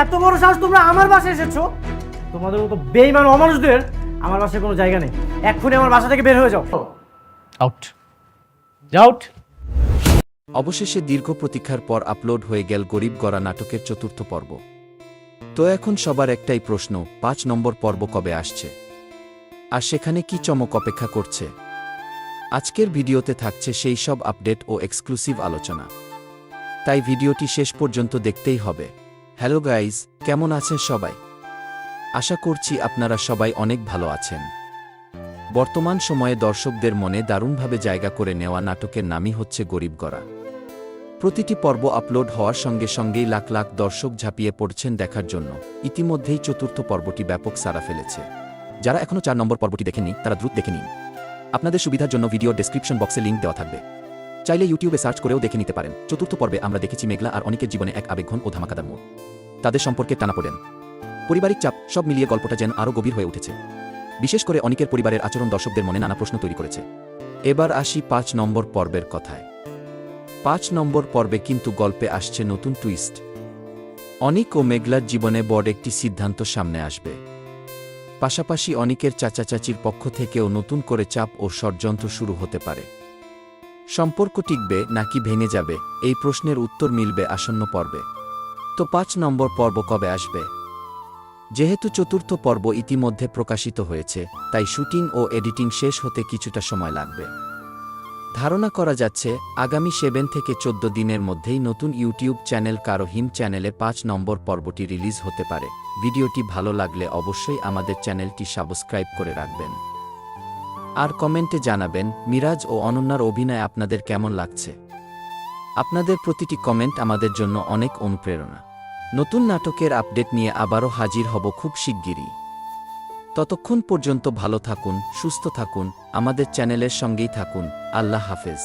এত বড় সাহস তোমরা আমার বাসায় এসেছো? তোমাদের মতো বেঈমান অমানুষদের আমার বাসায় কোনো জায়গা নেই। এক্ষুনি আমার বাসা থেকে বের হয়ে যাও। Out, out. অবশেষে দীর্ঘ প্রতীক্ষার পর আপলোড হয়ে গেল গরিব গড়া নাটকের চতুর্থ পর্ব। তো এখন সবার একটাই প্রশ্ন, ৫ নম্বর পর্ব কবে আসছে, আর সেখানে কি চমক অপেক্ষা করছে? আজকের ভিডিওতে থাকছে সেই সব আপডেট ও এক্সক্লুসিভ আলোচনা, তাই ভিডিওটি শেষ পর্যন্ত দেখতেই হবে। হ্যালো গাইজ, কেমন আছেন সবাই? আশা করছি আপনারা সবাই অনেক ভালো আছেন। বর্তমান সময়ে দর্শকদের মনে দারুণভাবে জায়গা করে নেওয়া নাটকের নামই হচ্ছে গরিব গড়া। প্রতিটি পর্ব আপলোড হওয়ার সঙ্গে সঙ্গেই লাখ লাখ দর্শক ঝাঁপিয়ে পড়ছেন দেখার জন্য। ইতিমধ্যেই চতুর্থ পর্বটি ব্যাপক সাড়া ফেলেছে। যারা এখনও ৪ নম্বর পর্বটি দেখেননি তারা দ্রুত দেখে নিন। আপনাদের সুবিধার জন্য ভিডিও ডেসক্রিপশন বক্সে লিঙ্ক দেওয়া থাকবে, চাইলে ইউটিউবে সার্চ করেও দেখে নিতে পারেন। চতুর্থ পর্বে আমরা দেখেছি মেঘলা আর অনেকের জীবনে এক আবেগঘন ও ধামাকাদার মোড়। তাদের সম্পর্কে টানাপোড়েন, পারিবারিক চাপ সব মিলিয়ে গল্পটা যেন আরও গভীর হয়ে উঠেছে। বিশেষ করে অনেকের পরিবারের আচরণ দর্শকদের মনে নানা প্রশ্ন তৈরি করেছে। এবার আসি ৫ নম্বর পর্বের কথায়। ৫ নম্বর পর্বে কিন্তু গল্পে আসছে নতুন টুইস্ট। অনিক ও মেঘলার জীবনে বড় একটি সিদ্ধান্ত সামনে আসবে। পাশাপাশি অনিকের চাচা চাচির পক্ষ থেকেও নতুন করে চাপ ও ষড়যন্ত্র শুরু হতে পারে। সম্পর্ক টিকবে নাকি ভেঙে যাবে, এই প্রশ্নের উত্তর মিলবে আসন্ন পর্বে। তো ৫ নম্বর পর্ব কবে আসবে? যেহেতু চতুর্থ পর্ব ইতিমধ্যে প্রকাশিত হয়েছে, তাই শুটিং ও এডিটিং শেষ হতে কিছুটা সময় লাগবে। ধারণা করা যাচ্ছে আগামী 7 থেকে 14 দিনের মধ্যেই নতুন ইউটিউব চ্যানেল কারোহিম চ্যানেলে ৫ নম্বর পর্বটি রিলিজ হতে পারে। ভিডিওটি ভালো লাগলে অবশ্যই আমাদের চ্যানেলটি সাবস্ক্রাইব করে রাখবেন। আর কমেন্টে জানাবেন মিরাজ ও অনন্যার অভিনয় আপনাদের কেমন লাগছে। আপনাদের প্রতিটি কমেন্ট আমাদের জন্য অনেক অনুপ্রেরণা। নতুন নাটকের আপডেট নিয়ে আবারও হাজির হব খুব শিগগিরই। ততক্ষণ পর্যন্ত ভালো থাকুন, সুস্থ থাকুন, আমাদের চ্যানেলের সঙ্গেই থাকুন। আল্লাহ হাফেজ।